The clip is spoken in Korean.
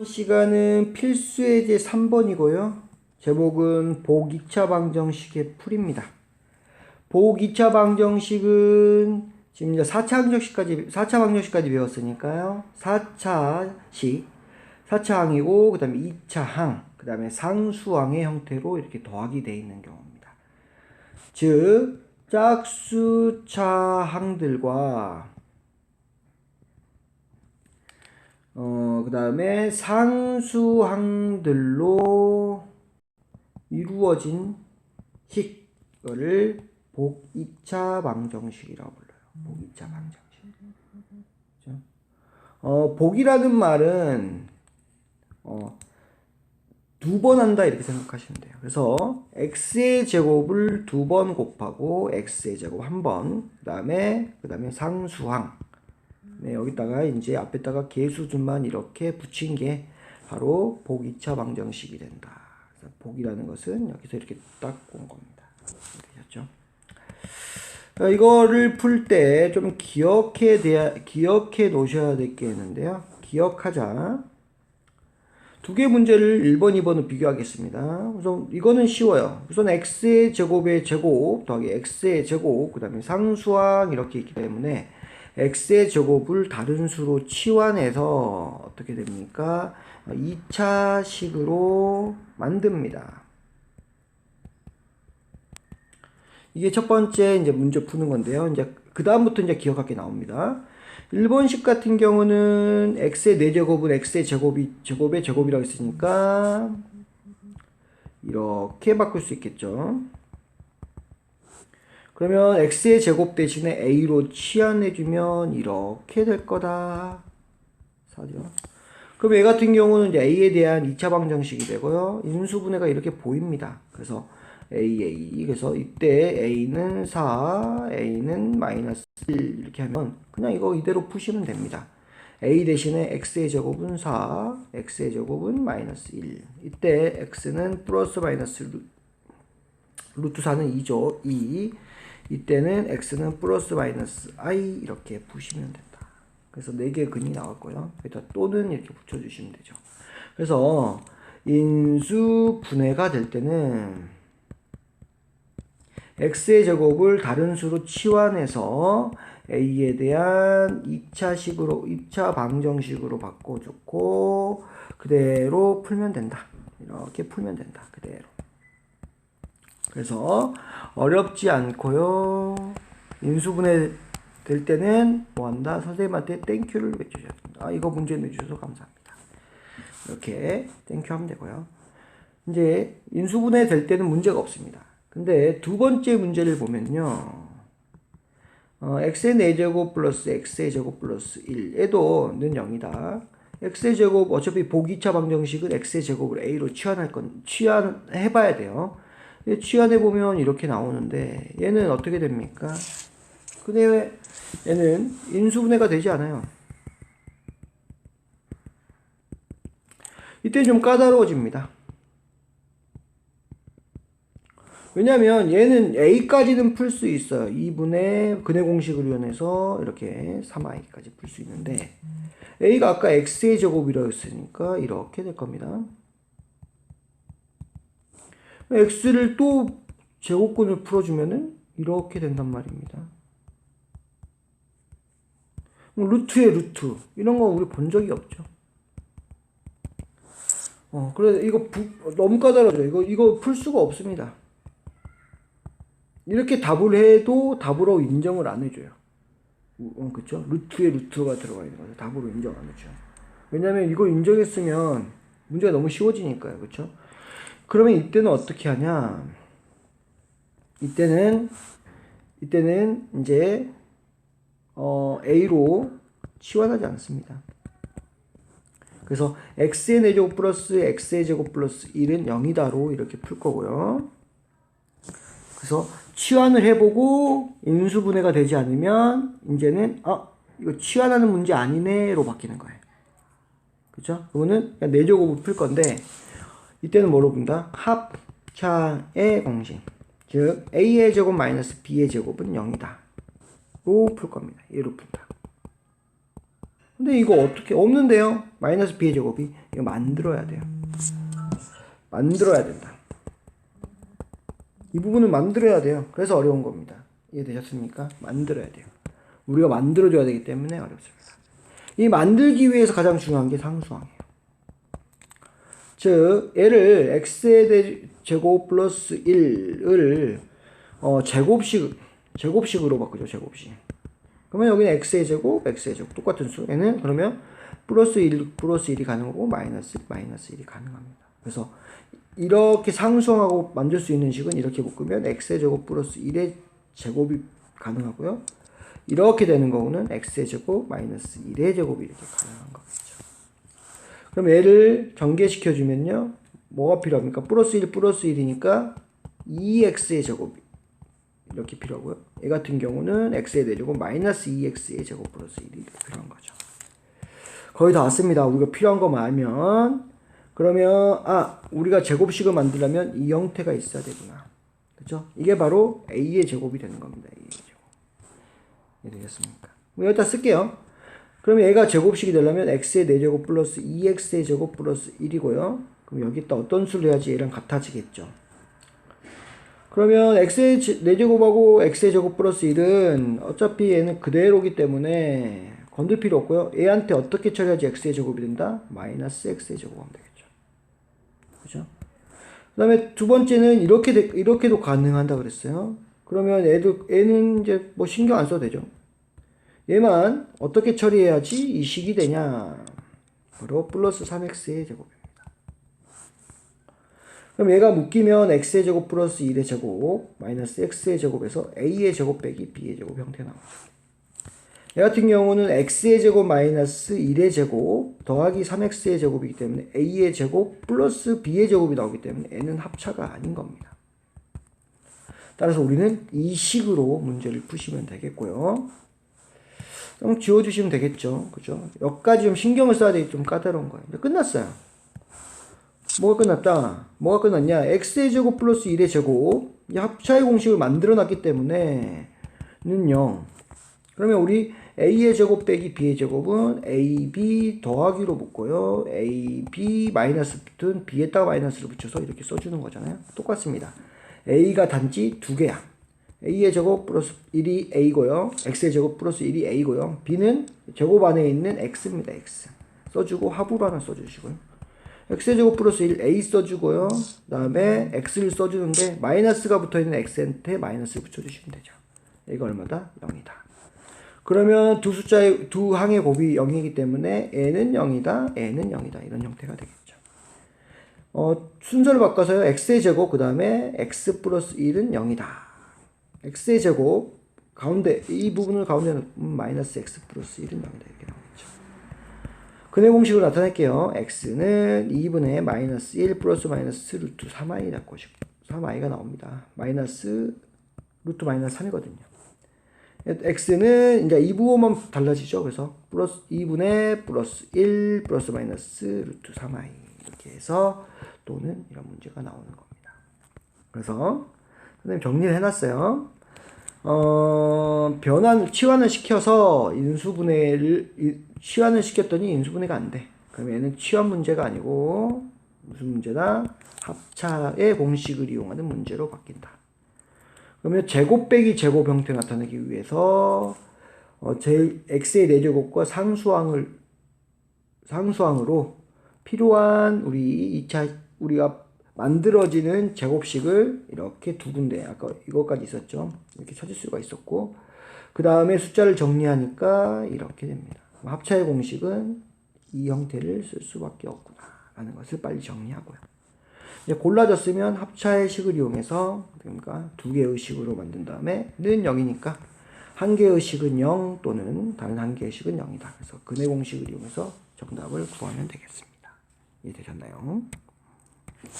시간은 필수예제 3번이고요. 제목은 복 2차 방정식의 풀입니다. 복 2차 방정식은 지금 이제 4차 방정식까지 배웠으니까요. 4차항이고, 그 다음에 2차항, 그 다음에 상수항의 형태로 이렇게 더하기 되어 있는 경우입니다. 즉, 짝수차항들과 그 다음에 상수항들로 이루어진 식을 복 2차 방정식이라고 불러요. 복 2차 방정식. 그렇죠? 복이라는 말은 두 번 한다 이렇게 생각하시면 돼요. 그래서 x의 제곱을 두 번 곱하고 x의 제곱 한 번, 그 다음에 상수항. 네, 여기다가 이제 앞에다가 개수들만 이렇게 붙인 게 바로 복 2차 방정식이 된다. 그래서 복이라는 것은 여기서 이렇게 딱 온 겁니다. 되셨죠? 이거를 풀 때 좀 기억해 놓으셔야 될 게 있는데요. 기억하자. 두 개 문제를 1번, 2번을 비교하겠습니다. 우선 이거는 쉬워요. 우선 x의 제곱의 제곱 더하기 x의 제곱, 그 다음에 상수항 이렇게 있기 때문에 x의 제곱을 다른 수로 치환해서 어떻게 됩니까? 2차식으로 만듭니다. 이게 첫 번째 이제 문제 푸는 건데요. 이제 그 다음부터 이제 기억할 게 나옵니다. 1번식 같은 경우는 x의 4제곱은 x의 제곱의 제곱이라고 했으니까 이렇게 바꿀 수 있겠죠. 그러면 x의 제곱 대신에 a로 치환해주면 이렇게 될 거다. 사죠. 그럼 얘 같은 경우는 이제 a에 대한 2차 방정식이 되고요. 인수분해가 이렇게 보입니다. 그래서 a. 그래서 이때 a는 4, a는 마이너스 1 이렇게 하면 그냥 이거 이대로 푸시면 됩니다. a 대신에 x의 제곱은 4, x의 제곱은 마이너스 1. 이때 x는 플러스 마이너스 루트 4는 2죠. 2. 이때는 x는 플러스 마이너스 i 이렇게 푸시면 된다. 그래서 4개의 근이 나왔고요. 여기다 또는 이렇게 붙여주시면 되죠. 그래서 인수 분해가 될 때는 x의 제곱을 다른 수로 치환해서 a에 대한 2차 방정식으로 바꿔주고 그대로 풀면 된다. 이렇게 풀면 된다. 그대로. 그래서 어렵지 않고요. 인수분해 될 때는 뭐 한다? 선생님한테 땡큐를 외쳐줘야 됩니다. 이거 문제 내주셔서 감사합니다. 이렇게 땡큐 하면 되고요. 이제 인수분해 될 때는 문제가 없습니다. 근데 두 번째 문제를 보면요. x의 4제곱 플러스 x의 제곱 플러스 1 얘도는 0이다. x의 제곱 어차피 복 2차 방정식은 x의 제곱을 a로 치환해봐야 돼요. 치환해보면 이렇게 나오는데 얘는 어떻게 됩니까? 근데 얘는 인수분해가 되지 않아요. 이때 좀 까다로워집니다. 왜냐면 얘는 a까지는 풀 수 있어요. 2분의 근해 공식을 이용해서 이렇게 3i까지 풀 수 있는데 a가 아까 x의 제곱이라고 했으니까 이렇게 될 겁니다. x를 또 제곱근을 풀어주면은 이렇게 된단 말입니다. 루트의 루트 이런 거 우리 본 적이 없죠. 그래서 이거 너무 까다로워요. 이거 풀 수가 없습니다. 이렇게 답을 해도 답으로 인정을 안 해줘요. 그쵸? 루트에 루트가 들어가 있는 거죠. 답으로 인정 안 해줘요. 왜냐면 이거 인정했으면 문제가 너무 쉬워지니까요. 그쵸? 그러면 이때는 어떻게 하냐? 이때는 이제 a로 치환하지 않습니다. 그래서 x의 4제곱 플러스 x의 제곱 플러스 1은 0이다로 이렇게 풀 거고요. 그래서 치환을 해보고 인수분해가 되지 않으면 이제는 이거 치환하는 문제 아니네로 바뀌는 거예요. 그쵸? 그거는 그냥 4제곱을 풀 건데 이때는 뭐로 본다? 합차의 공식. 즉 a의 제곱 마이너스 b의 제곱은 0이다. 로 풀 겁니다. 얘로 푼다. 근데 이거 어떻게 없는데요? 마이너스 b의 제곱이 이거 만들어야 돼요. 만들어야 된다. 이 부분은 만들어야 돼요. 그래서 어려운 겁니다. 이해되셨습니까? 만들어야 돼요. 우리가 만들어줘야 되기 때문에 어렵습니다. 이 만들기 위해서 가장 중요한 게 상수항이에요. 즉 얘를 x의 제곱 플러스 1을 제곱식으로 바꾸죠. 제곱식. 그러면 여기는 x의 제곱 똑같은 수. 얘는 그러면 플러스 1이 가능하고 마이너스 1이 가능합니다. 그래서 이렇게 상수항하고 만들 수 있는 식은 이렇게 묶으면 x의 제곱 플러스 1의 제곱이 가능하고요. 이렇게 되는 경우는 x의 제곱 마이너스 1의 제곱이 이렇게 가능한 거겠죠. 그럼 얘를 전개시켜주면요. 뭐가 필요합니까? 플러스 1이니까 2x의 제곱이 이렇게 필요하고요. 얘 같은 경우는 x의 4제곱 마이너스 2x의 제곱 플러스 1이 이렇게 필요한 거죠. 거의 다 왔습니다. 우리가 필요한 것만 알면. 그러면 우리가 제곱식을 만들려면 이 형태가 있어야 되구나. 그죠? 이게 바로 a의 제곱이 되는 겁니다. a의 제곱. 이해되겠습니까? 여기다 쓸게요. 그러면 얘가 제곱식이 되려면 x의 4제곱 플러스 2x의 제곱 플러스 1이고요. 그럼 여기다 어떤 수를 해야지 얘랑 같아지겠죠. 그러면 x의 4제곱하고 x의 제곱 플러스 1은 어차피 얘는 그대로기 때문에 건들 필요 없고요. 얘한테 어떻게 처리해야지 x의 제곱이 된다? 마이너스 x의 제곱하면 되겠죠. 그죠? 그 다음에 두 번째는 이렇게도 가능한다 그랬어요. 그러면 얘는 이제 뭐 신경 안 써도 되죠. 얘만 어떻게 처리해야지 이 식이 되냐? 바로 플러스 3x의 제곱입니다. 그럼 얘가 묶이면 x의 제곱 플러스 1의 제곱 마이너스 x의 제곱에서 a의 제곱 빼기 b의 제곱 형태 나오죠. 얘 같은 경우는 x의 제곱 마이너스 1의 제곱 더하기 3x의 제곱이기 때문에 a의 제곱 플러스 b의 제곱이 나오기 때문에 n은 합차가 아닌 겁니다. 따라서 우리는 이 식으로 문제를 푸시면 되겠고요. 그럼 지워주시면 되겠죠. 그죠? 여기까지 좀 신경을 써야 되기 좀 까다로운 거예요. 끝났어요. 뭐가 끝났다? 뭐가 끝났냐? x의 제곱 플러스 1의 제곱 이 합차의 공식을 만들어 놨기 때문에 는 0. 그러면 우리 a의 제곱 빼기 b의 제곱은 ab 더하기로 묶고요. ab 마이너스 붙은 b에다가 마이너스를 붙여서 이렇게 써주는 거잖아요. 똑같습니다. a가 단지 두 개야. a의 제곱 플러스 1이 a고요. x의 제곱 플러스 1이 a고요. b는 제곱 안에 있는 x입니다. x. 써주고 합으로 하나 써주시고요. x의 제곱 플러스 1 a 써주고요. 그 다음에 x를 써주는데 마이너스가 붙어있는 x한테 마이너스를 붙여주시면 되죠. 이거 얼마다? 0이다. 그러면 두 항의 곱이 0이기 때문에 a는 0이다, a는 0이다. 이런 형태가 되겠죠. 순서를 바꿔서요. x의 제곱 그 다음에 x 플러스 1은 0이다. x의 제곱 가운데 이 부분을 가운데 넣으면 마이너스 x 플러스 1은 0이다. 이렇게 나오겠죠. 근의 공식으로 나타낼게요. x는 2분의 마이너스 1 플러스 마이너스 루트 3i 잡고 3i가 나옵니다. 마이너스 루트 마이너스 3이거든요. x는 이제 이 부분만 달라지죠. 그래서 플러스 2분의 플러스 1 플러스 마이너스 루트 3i 이렇게 해서 또는 이런 문제가 나오는 겁니다. 그래서 선생님 정리를 해놨어요. 치환을 시켜서 치환을 시켰더니 인수분해가 안 돼. 그럼 얘는 치환 문제가 아니고 무슨 문제다? 합차의 공식을 이용하는 문제로 바뀐다. 그러면 제곱 빼기 제곱 형태 나타내기 위해서 x의 4제곱과 상수항으로 필요한 우리가 만들어지는 제곱식을 이렇게 두 군데 아까 이것까지 있었죠. 이렇게 찾을 수가 있었고 그 다음에 숫자를 정리하니까 이렇게 됩니다. 합차의 공식은 이 형태를 쓸 수밖에 없구나 라는 것을 빨리 정리하고요. 이제 골라졌으면 합차의 식을 이용해서 그러니까 두 개의 식으로 만든 다음에 는 0이니까 한 개의 식은 0 또는 다른 한 개의 식은 0이다. 그래서 근의 공식을 이용해서 정답을 구하면 되겠습니다. 이해되셨나요?